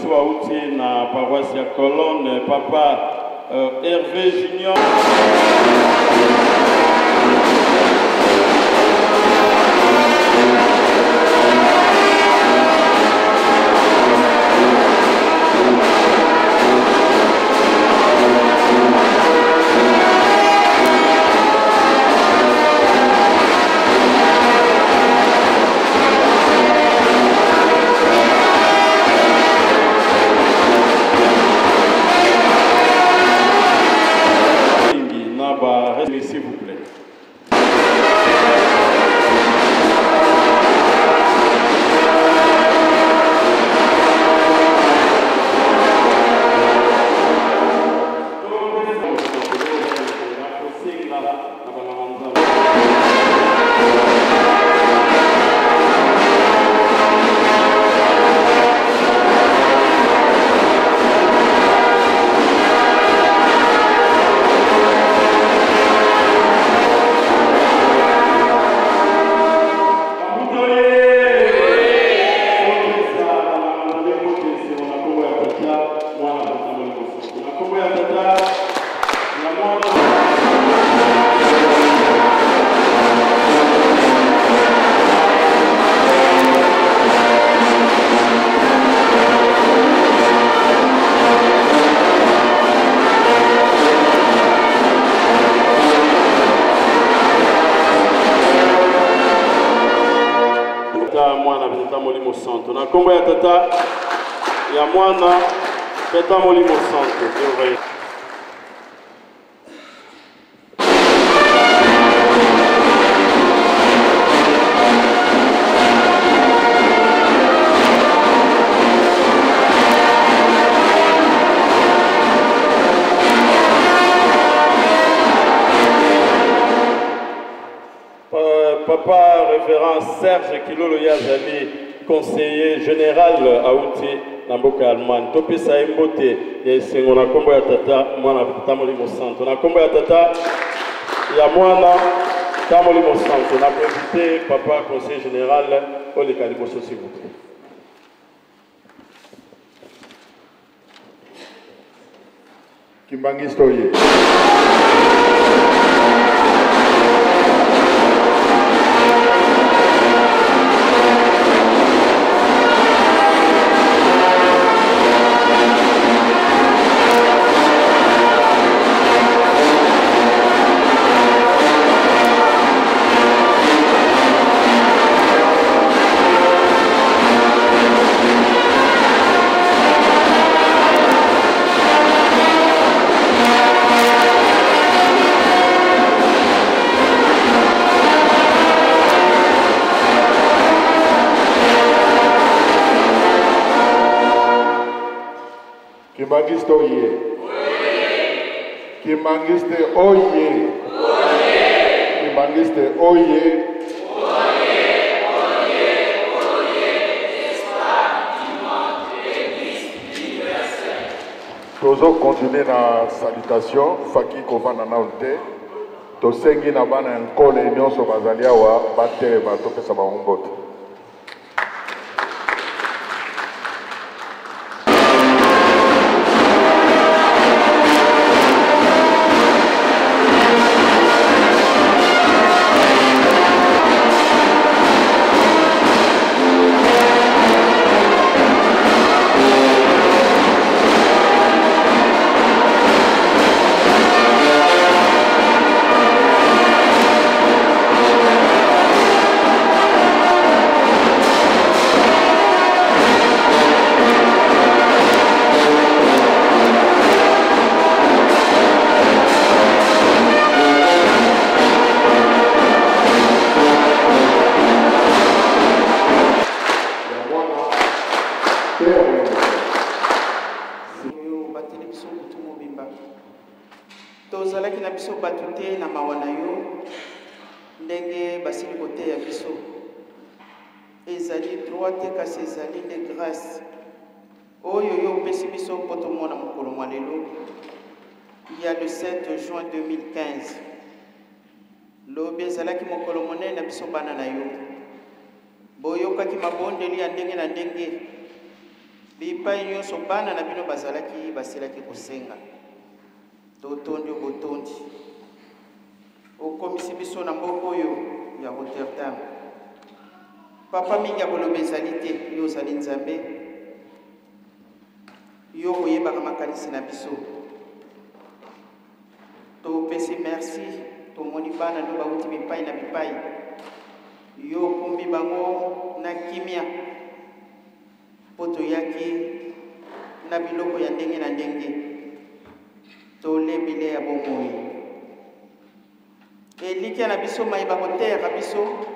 biso auti na paroisse ya Colonne, papa Hervé Junior. S'il vous plaît. Molimo Santo. Na kombo ya tata ya mwana peta Molimo Santo. Papa révérend Serge Kilolo Yazali, conseiller général à Outi, Namboka Allemagne. Topi Saimbote, et c'est mon combo à tata, moi na tata Molimo Santo. Na combo à tata, ya moi na tata Molimo Santo. Na invité papa conseiller général, Ole Kaliboso s'il vous plaît. Kimbangi Stoye. Kimangiste oye. Kimangiste oye. Kimangiste oye. Tozo continuer na salutation faki kovanda na ulte. Tosengi na bana nkole nyonso bazali awa batelema topesa bango mbote. Tozalaki na biso batute na mawana yo ndenge basili kote ya biso ezali droite kasi ezali de grâce oyo yo pesi biso poto mona mokolo mwa lelo il y a le 7 juin 2015 lobi ezalaki mokolo monene na biso bana na yo boyokaki mabondeli ya ndenge na ndenge bipai nyonso bana na bino bazalaki basilaki kosenga totondi obotondi okomisi biso na mboka oyo ya Rotterdam. Papa mingi akoloba ezali te, yo ozali Nzambe, yo oyebaka makanisi na biso. Topesi merci, tomoni bana ndo bauti bipai na bipai, yo kumbi bango na kimia po toyaki na biloko ya ndenge na ndenge, tolebile ya bomoi elikia na biso mayeba koteya biso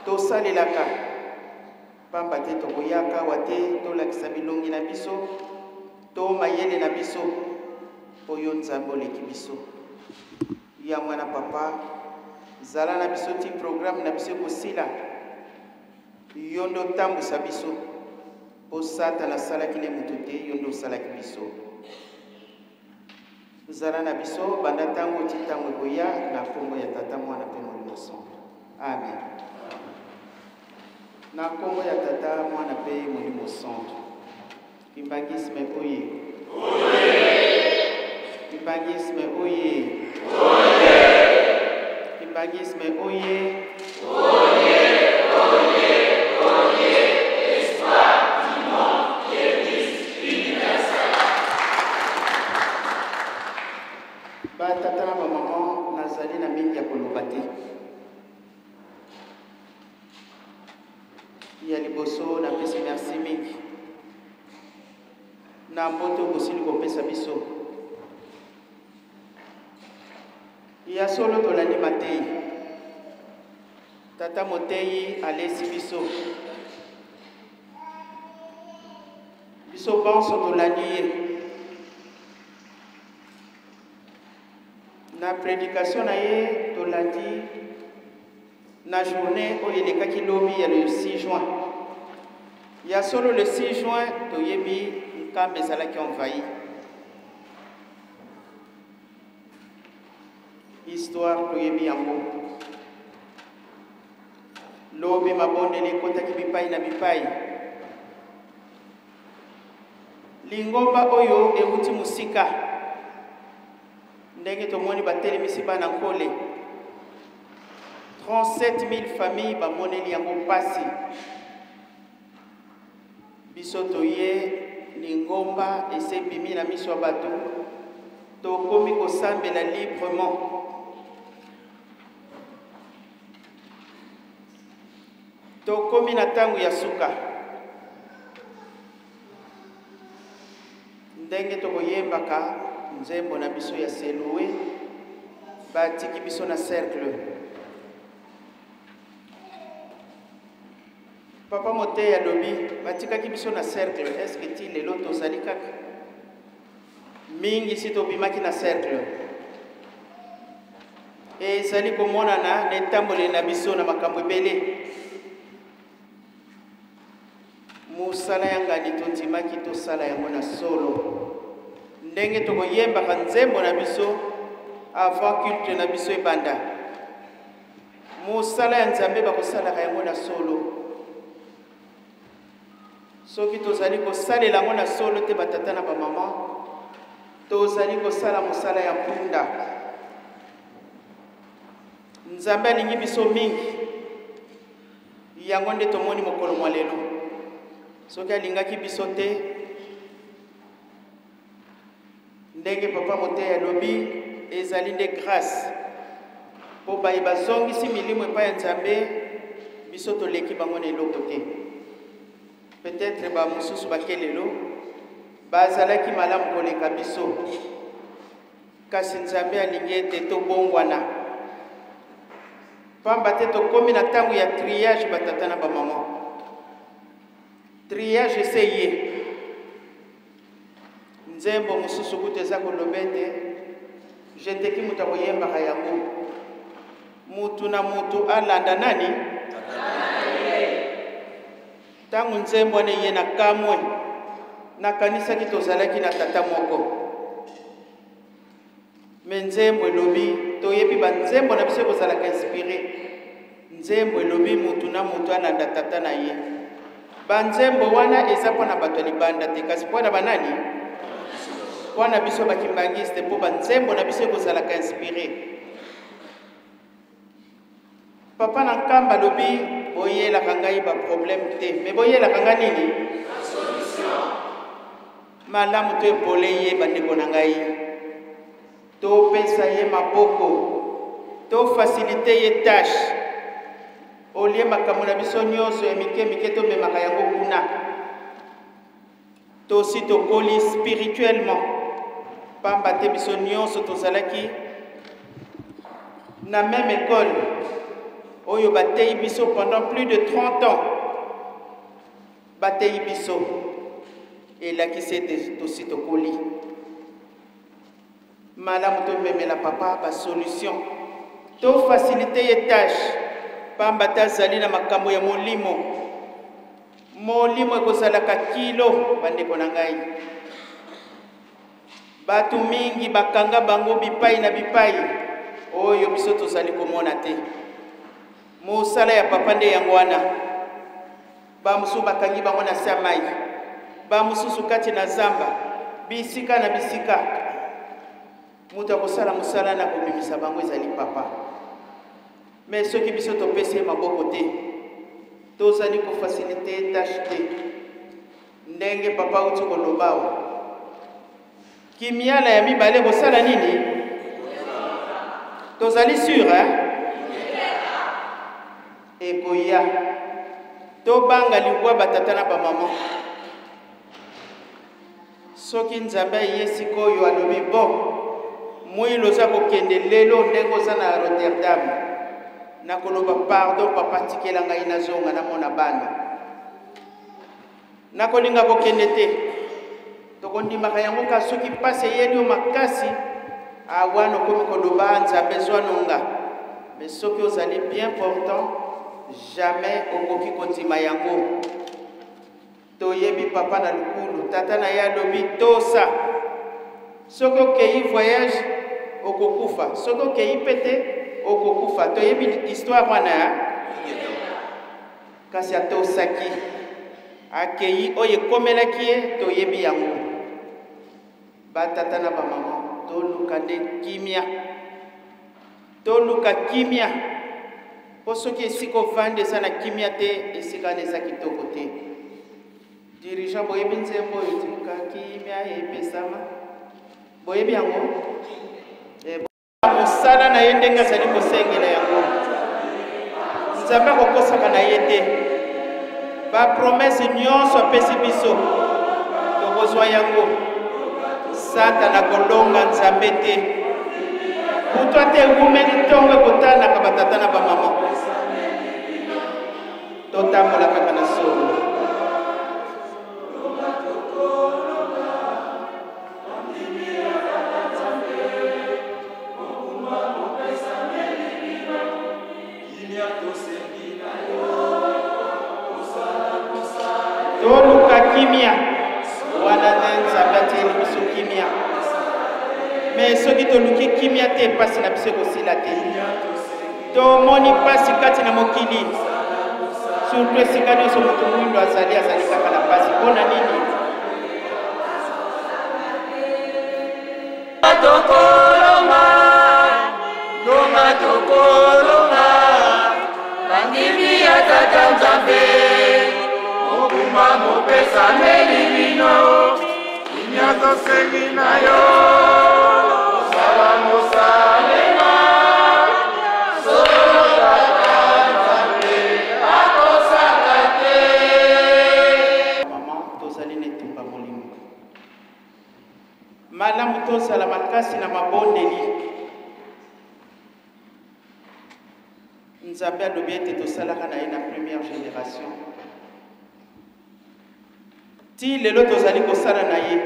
tosalelaka pamba te tokoyaka wate tolakisa bilongi na biso to mayele na biso oyo Nzambe oleki biso ya mwana papa zala na biso ti programme na biso kosila yo ndo tambusa biso po Satana asalaki ne mutu te, yo ndo osalaki biso. Zala na biso banda tango ti tango ekoya na kombo ya Tata Mwana mpe Molimo Santo. Amen. Na kombo ya Tata Mwana mpe Molimo Santo. Kimbangisme oye. Kimbangisme oye. Kimbangisme oye. Tata na maman nazali na mingi ya koloba te. Ya liboso na pesi merci mingi na mbote bosili kopesa biso ya solo tolandi matei Tata Motei alesi biso bonso tolandi ye na prédication na ye tolandi na journée oyo elekaki lobi ya le 6 juin. Ya solo le 6 juin toyebi nkambe ezalaki envahi. Histoire toyebi yango. Lobi mabondeli ekotaki bipai na bipai. Lingomba oyo euti musika. Ndenge tomoni batelemisi bana nkole 37 000 familles bamoneli yango pasi. Biso toye lingomba esebimi na miso ya bato tokomi kosambela librement. Tokomi na tango ya suka ndenge tokoyembaka nzembo na biso ya Selowe batiki biso na cercle. Papa Motei alobi batikaki biso na cercle. Est-ce que ti lelo tozali kaka mingi si tobimaki na cercle ezali komonana na etamboli na biso na makambo ebele. Musala yangani tondimaki tosala yango na solo ndenge tokoyembaka nzembo na biso avant culte na biso ebanda. Musala ya Nzambe bakosalaka yango na solo. Soki tozali kosalela yango na solo te batata na bamama tozali kosala mosala ya mpunda. Nzambe alingi biso mingi yango nde tomoni mokolo mwa lelo. Soki alingaki biso te ndenge Papa Motei alobi ezali nde grâce po baye bazongisi milimo epai ya Nzambe biso toleki bango na eloko te. Peut-être ba mususu bakelelo bazalaki malamu koleka biso kasi Nzambe alingi ete tobongwana pamba te tokomi na ntango ya triage batata na bamama. Triage eseye nzembo mususu kutu eza koloba ete jeteki mutu akoyembaka yango mutu na mutu alanda nani ntango nzembo wana ye na kamwe nakanisaki tozalaki na tata moko me nzembo elobi toyebi banzembo na biso ekozalaka inspiré. Nzembo elobi mutu na mutu alanda tata na ye banzembo wana eza pona bato libanda te kasi pona banani wana biso bakimbangiste po banzembo na biso ekozalaka inspiré. Papa na nkamba lobi boyelaka ngai baproblème te me boyelaka nga nini malamu to epole ye bandeko na ngai topesa ye maboko to facilité ye tâche olie makambo na biso nyonso ya mike mike tomemaka yango kuna tosi tokoli spirituellement pamba te biso nyonso tozalaki na même école oyo batei biso pendant plus de 30 ans batei biso elakisi tosi tokoli malamu tomemela papa basolution to facilité ye tâche pamba te azali na makambo ya molimo ekozalaka kilo bandeko na ngai bato mingi bakanga bango bipai na bipai oyo biso tozali komona te mosala ya papa nde yango wana bamosusu bakangi bango na se ya mai bamosusu kati na zamba bisika na bisika moto akosala mosala na kobimisa bango ezali papa. Mais ceux qui biso topesi maboko te tozali kofacilité tâche te ndenge papa uti kolobao kimiala ya mibale kosala nini tozali sur ekoya tobanga likwa batata na bamama soki nzambe ye sikoyo alobi bon mwilo za kokende lelo ndenge oza na Rotterdam na koloba pardon papa tikela ngai nazonga na mona bana na kolinga kokende te tokondimaka yango ka soki pase yeli makasi awana komi koloba nzambe zwanonga mais soki ozali bien portant jamais okoki kotima yango toyebi papa na lukulu tata na ya lobi tosa soki okei voyage okokufa soki okei pete okokufa toyebi histoire wana kasi atosaki akei oyo ekomelaki ye toyebi yango batata na bamama toluka nde kimia toluka kimia po soki esika ovandi eza na kimia te esika wana eza kitoko te dirigeant boyebi nzembo oyo timuka kimia epesama boyebi yango mosala na ye ndenge azali kosengela yango nzambe akokosaka na ye te bapromese nyonso apesi biso tokozwa yango satana kolonga nzambe te kutwa te egumeli ntongo ekotanaka batata na bamama totambola kaka na solo toluka kimia wana nzambe atieli biso kimia mais soki toluki kimia te pasi na biso ekosila te tomoni pasi kati na mokili surtout esika nyonso moto mwindo azali kaka na pasi mpona nini tokolonga bandimi ya tata nzambe mokuma mopesa meli bino kimia tosengi na yo osala mosalema solo tata nzambe akosaka te. mama tozali netumba molimo malamu tozala makasi na mabondeli nzambe alobi ete tosalaka na ye na première génération ti lelo tozali kosala na ye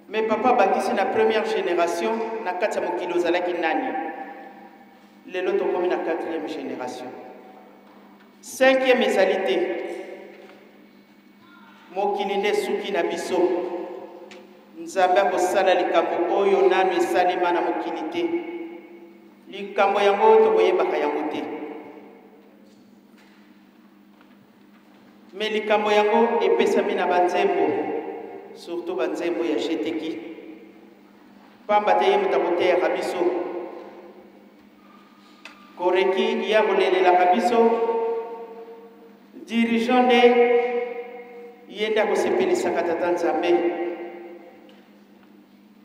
mais papa bakisi na première génération na kati ya mokili ozalaki nani lelo tokomi na 4e génération 5e ezali te mokili nde suki na biso nzambe akosala likambo oyo nano esalema na mokili te likambo yango tokoyebaka yango te Mais likambo yango epesami na banzembo, surtout banzembo ya jeteki. Pamba te ye mutakoteya biso. Koreki ya kolelela biso. Dirigeant de yenda kosepelisa tata Nzambe.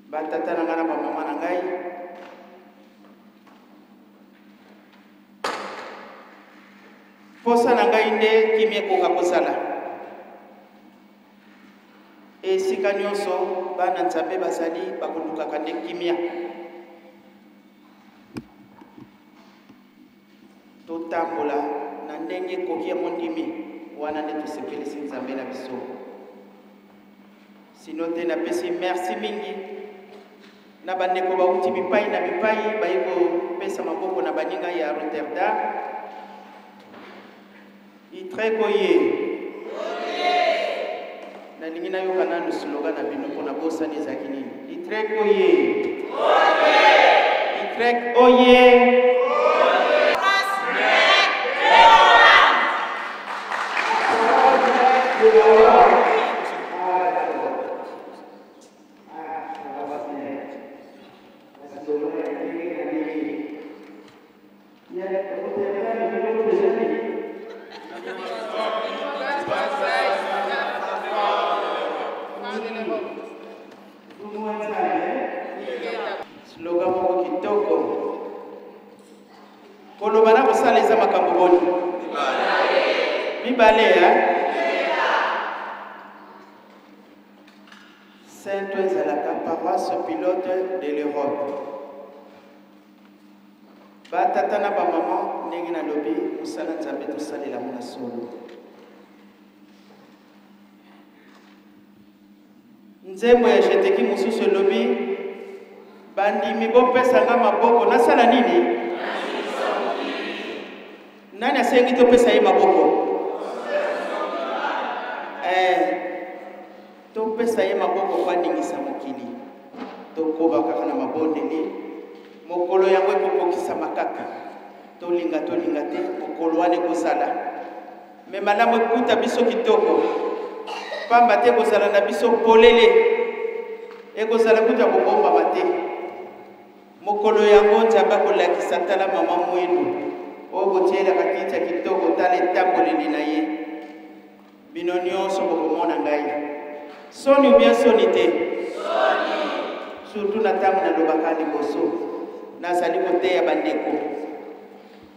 Batata na ngana ba mama na ngai. Posa na ngai nde kimie koka kosala. Esika nyonso bana Nzambe bazali bakolukaka nde kimia. Totambola na ndenge kokia mondimi wana nde tosepelisi Nzambe na biso. Sino te napesi merci mingi na bandeko bauti bipai na bipai bayiko pesa maboko na baninga ya Rotterdam. Itreko ye na lingina yoka nanu slogan na bino pona bosa ni zakini. Itreko ye Itrek oye slogan moko kitoko kolobana kosaleza makambo boni mibale ya Sainte ezalaka paroisse pilote de l'Europe. Batata na ba mama ndenge na lobi musala Nzambe tosalela mona solo. Nzembo ya jeteki mususu lobi bandimi bopesa nga maboko nasala nini? Nani asengi topesa ye maboko? Topesa ye maboko kwa ningisa mokili. Tokoba kaka na mabondeli. Mokolo yango ekokokisa makaka. Tolinga te mokolo wane kozala. Me malamu ekuta biso kitoko. Pamba te kozala na biso polele. Ekozala kuta kobomba mate. Mokolo yango Nzambe kolakisa tala mama mwenu. O botiela kakita kitoko tale tamboleli na ye. Bino nyonso bokomona ngai. Soni ou bien sonité? Soni. Surtout na tamu na lobaka liboso. Nazali kote ya bandeko.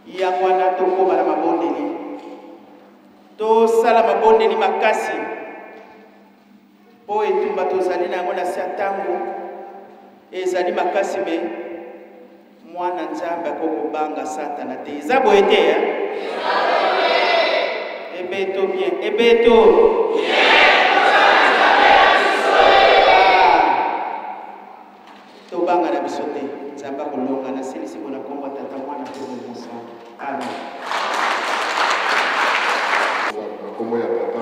Yango wana tokoba na mabondeli. To sala mabondeli makasi. Po etumba tozali na yango na siatango. Ezali makasi me. Mwana Nzambe akokobanga Satana te. Eza boye te ya? Ebeto bien. Ebeto. Tobanga na biso te. Nzambe akolonga na silisi bona kombo tata mwana pe mosa. Amen. Kombo ya tata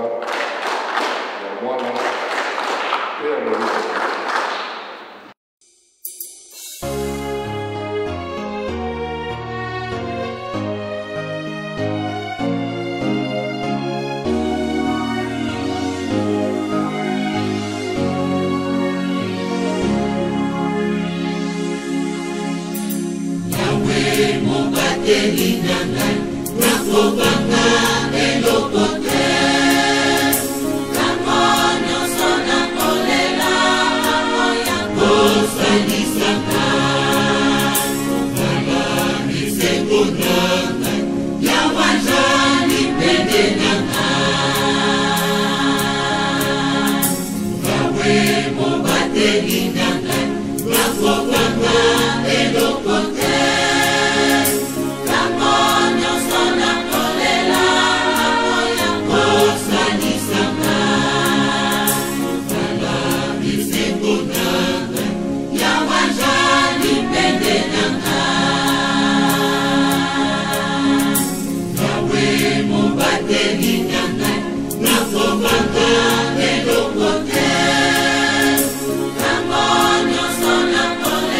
ya mwana pe ya Moïse. Come on,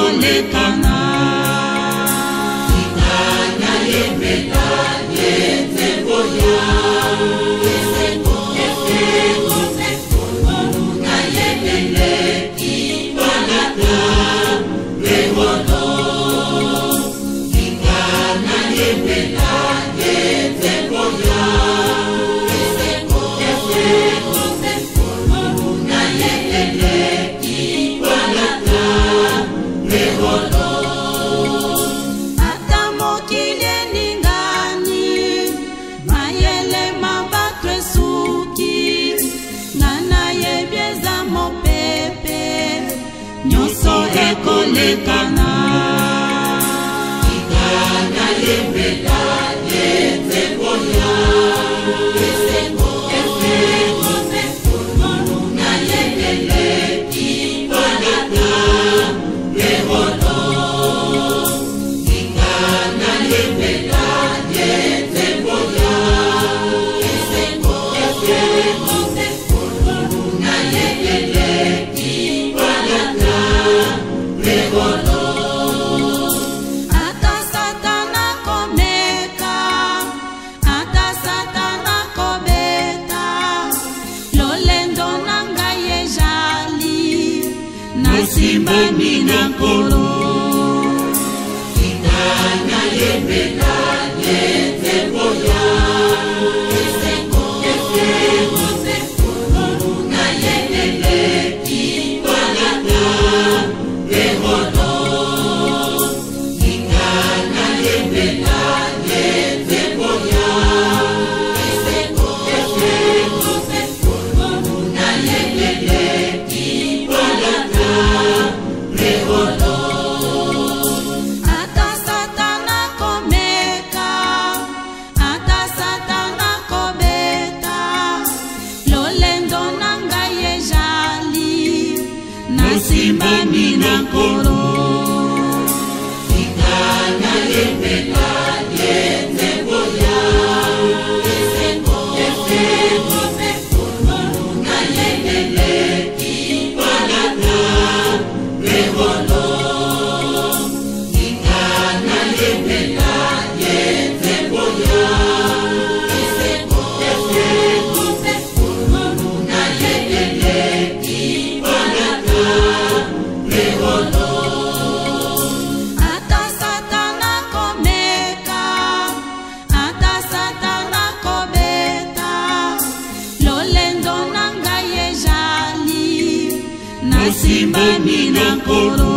ekolekana Sikana yembeta yenzengoya Esengo Mona yembele Kibalata Rewono Sikana yembeta yenzengoya Esengo Mona yembele Kibalata Rewono Ata mokili ningani Mayele mabatwe suki Nana yebyeza mopepe Nyoso ekolekana Ikana yembela yenzengoya Esengo Mona yembele Kibalata Rewono Ikana yembela yenzengoya Esengo Mona yembele Kibalata Rewono Ata satana komeka Ata satana kobeta Lolendo nanga yejali Nasimba mina koro Sikana yembela yenzengoya Esengo Mona yembele Kibalata Rewono Sikana yembela yenzengoya Esengo Mona yembele Kibalata Rewono Ata satana komeka Ata satana kobeta Lolendo nanga yejali Nasimba mina koro Sikana yembela yenzengoya Esengo Mona yembele Kibalata Rewono Sikana yembela yenzengoya Esengo Mona yembele Kibalata Rewono Ata satana komeka Ata satana kobeta Lolendo nanga yejali Nasimba mina koro